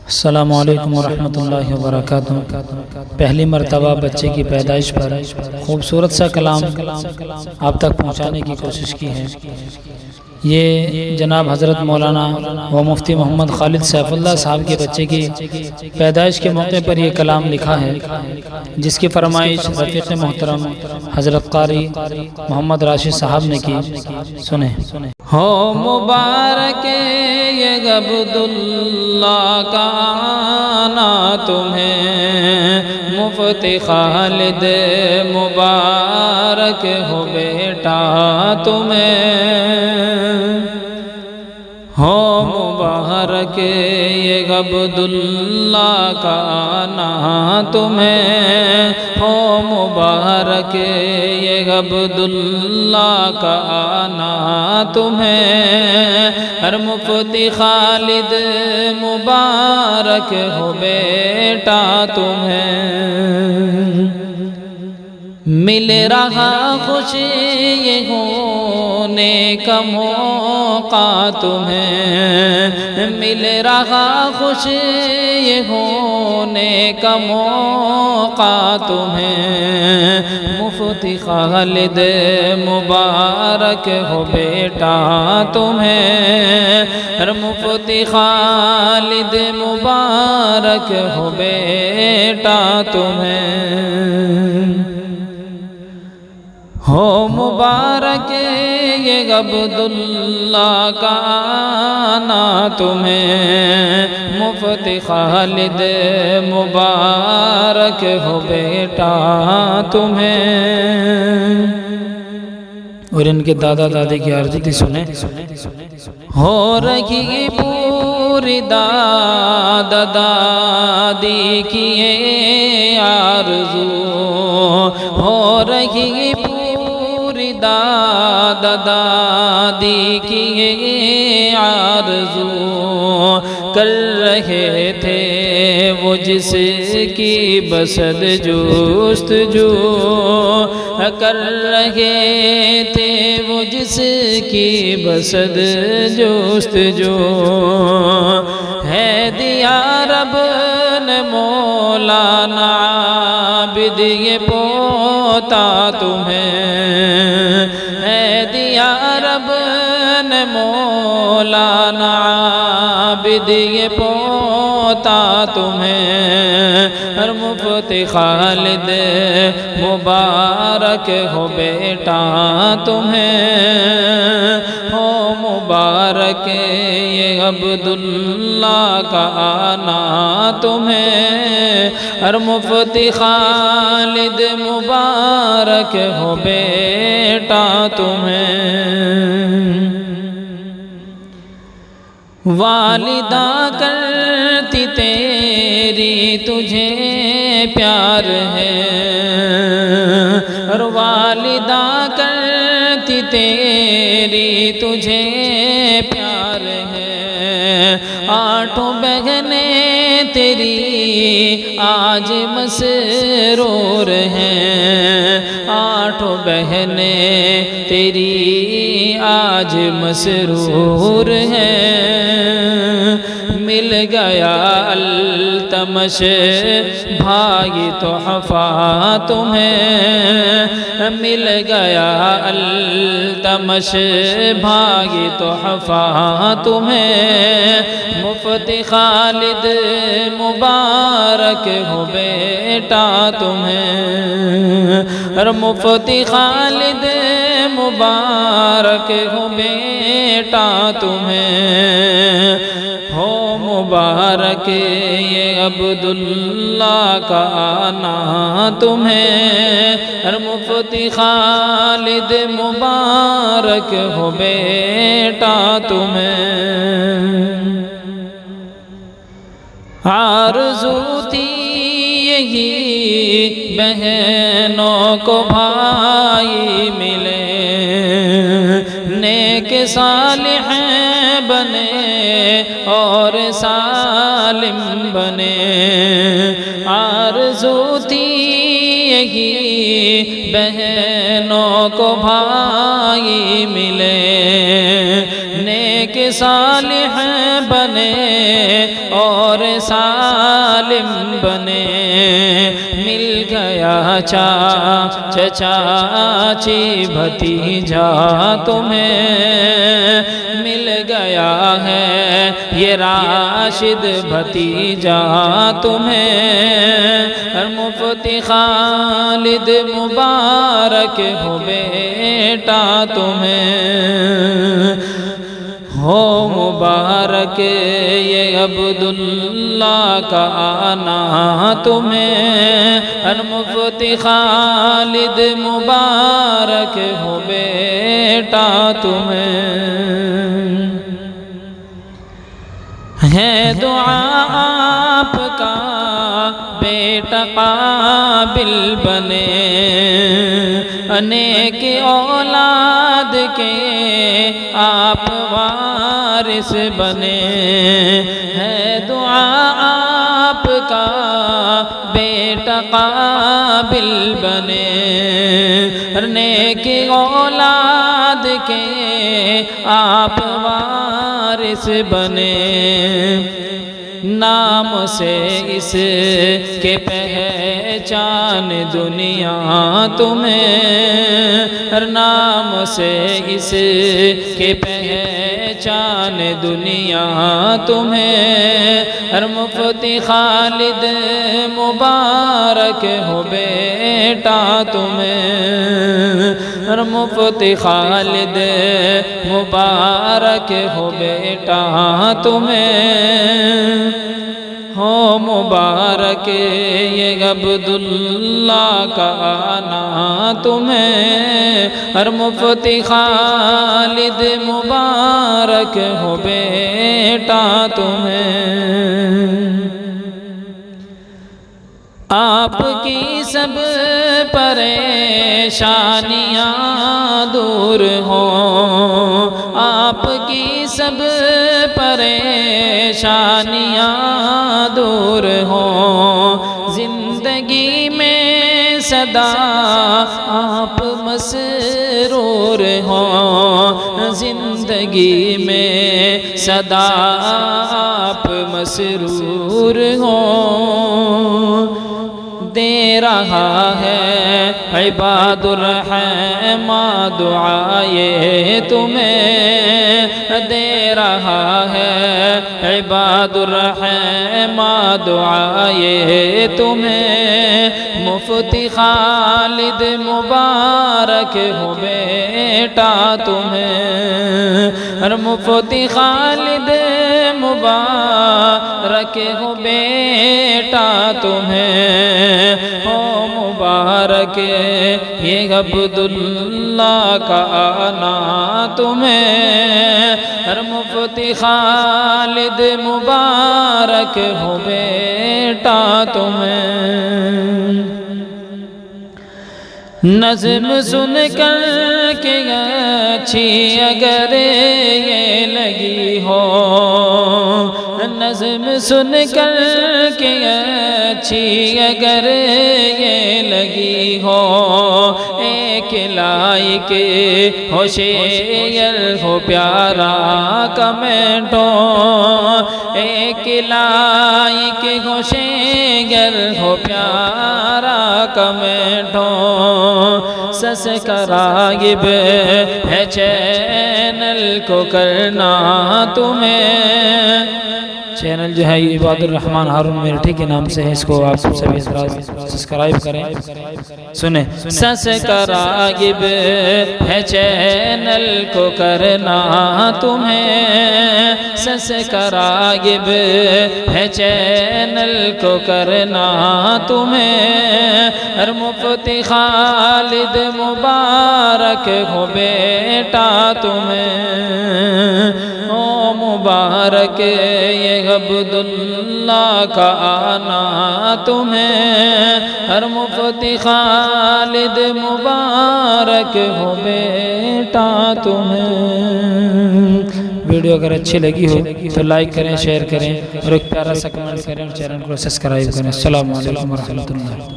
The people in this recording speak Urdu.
السلام علیکم ورحمۃ اللہ وبرکاتہ۔ پہلی مرتبہ بچے کی پیدائش پر خوبصورت سا کلام آپ تک پہنچانے کی کوشش کی ہے۔ یہ جناب حضرت مولانا و مفتی محمد خالد سیف اللہ صاحب کے بچے کی پیدائش کے موقع پر یہ کلام لکھا ہے، جس کی فرمائش رفیق محترم حضرت قاری محمد راشد صاحب نے کی۔ سنیں۔ ہو مبارک یہ عبداللہ کا آنا تمہیں، مفتی خالد مبارک ہو بیٹا تمہیں۔ ہو مبارک یہ عبداللہ کا آنا تمہیں، ہو مبارک یہ عبداللہ کا آنا تمہیں، ہر مفتی خالد مبارک ہو بیٹا تمہیں۔ مل رہا خوشی ہونے کا موقع تمہیں، مل رہا خوشی ہونے کا موقع تمہیں، مفتی خالد مبارک ہو بیٹا تمہیں، ہر مفتی خالد مبارک ہو بیٹا تمہیں۔ ہو مبارک یہ عبداللہ کا آنا تمہیں، مفتی خالد مبارک ہو بیٹا تمہیں۔ اور ان کے دادا دادی کی عرض بھی سنیں۔ ہو رہی پوری دادا دادی کی یہ آرزو، ہو رہی پوری دادا دادی کی یہ آرزو، کر رہے تھے وہ جس کی بسد جستجو، کر رہے تھے وہ جس کی بسد جستجو، ہے دیا رب نے مولانا عابد یہ پوتا تمہیں، ہے دیا رب نے مولانا عابد یہ پوتا تمہیں، ہر مفتی خالد مبارک ہو بیٹا تمہیں۔ ہو مبارک یہ عبداللہ کا آنا تمہیں، ہر مفتی خالد مبارک ہو بیٹا تمہیں۔ والدہ کرتی تیری تجھے پیار ہے، اور والدہ کرتی تیری تجھے پیار ہے، آٹھوں بہنیں تیری آج مسرور ہیں، آٹھوں بہنیں تیری آج مسرور ہیں، مل گیا التمش بھائی تحفہ تمہیں، مل گیا التمش بھائی تحفہ تمہیں، مفتی خالد مبارک ہو بیٹا تمہیں، ہر مفتی خالد مبارک ہو بیٹا تمہیں۔ ہو مبارک یہ عبداللہ کا آنا تمہیں، ہر مفتی خالد مبارک ہو بیٹا تمہیں۔ آرزو تھی یہی بہنوں کو بھائی ملے، نیک صالح بنے اور سالم بنے، آرزو تھی یہی بہنوں کو بھائی ملے، نیک صالح بنے اور اور سالم بنے، مل گیا چاچی بھتیجا تمہیں، مل گیا ہے یہ راشد بھتیجا تمہیں، مفتی خالد مبارک ہو بیٹا تمہیں، ہو مبارک یہ عبداللہ کا آنا تمہیں، مفتی خالد مبارک ہو بیٹا تمہیں، ہے دعا آپ کا بیٹا قابل بنے، انیک اولاد کے آپ وارث بنے، ہے دعا آپ کا بیٹا قابل بنے، نیک اولاد کے آپ وارث بنے، نام سے اس کے پہچان دنیا تمہیں، نام سے اس کے پہچان دنیا تمہیں، مفتی خالد مبارک ہو بیٹا تمہیں، مفتی خالد مبارک ہو بیٹا تمہیں، ہو مبارک یہ عبداللہ کا آنا تمہیں، مفتی خالد مبارک ہو بیٹا تمہیں، آپ کی سب پریشانیاں دور ہوں، آپ کی سب پریشانیاں دور ہوں، زندگی میں سدا آپ مسرور ہوں، زندگی میں سدا آپ مسرور ہوں، دے رہا ہے عباد الرحمن دعائے تمہیں، دے رہا ہے عباد الرحمن دعائے تمہیں، مفتی خالد مبارک ہو بیٹا تمہیں، مفتی خالد مبارک ہو بیٹا تمہیں، ہو مبارک یہ عبداللہ کا آنا تمہیں، مفتی خالد مبارک ہو بیٹا تمہیں، نظم سن کر کے اچھی اگر یہ لگی ہو، نظم سن کر کے اچھی اگر یہ لگی ہو، ایک لائق ہو شیئر ہو پیارا کمنٹ ہو، ایک لائق ہو شیئر ہو پیارا کمنٹ ہو، سبسکرائب ہے چینل کو کرنا تمہیں، چینل جو ہے عباد الرحمن ہارون میرٹھی کے نام سے ہے، اس کو آپ سبھی سبسکرائب کریں، سنیں، سبسکرائب ہے چینل کو کرنا تمہیں، سبسکرائب ہے چینل کو کرنا تمہیں، مفتی خالد مبارک ہو بیٹا تمہیں، او مبارک یہ عبداللہ کا آنا تمہیں، مفتی خالد مبارک ہو بیٹا تمہیں۔ ویڈیو اگر اچھی لگی ہو تو لائک کریں، شیئر کریں اور ایک پیارا سا کمنٹ کریں اور چینل کو سبسکرائب کریں۔ السلام علیکم ورحمۃ اللہ۔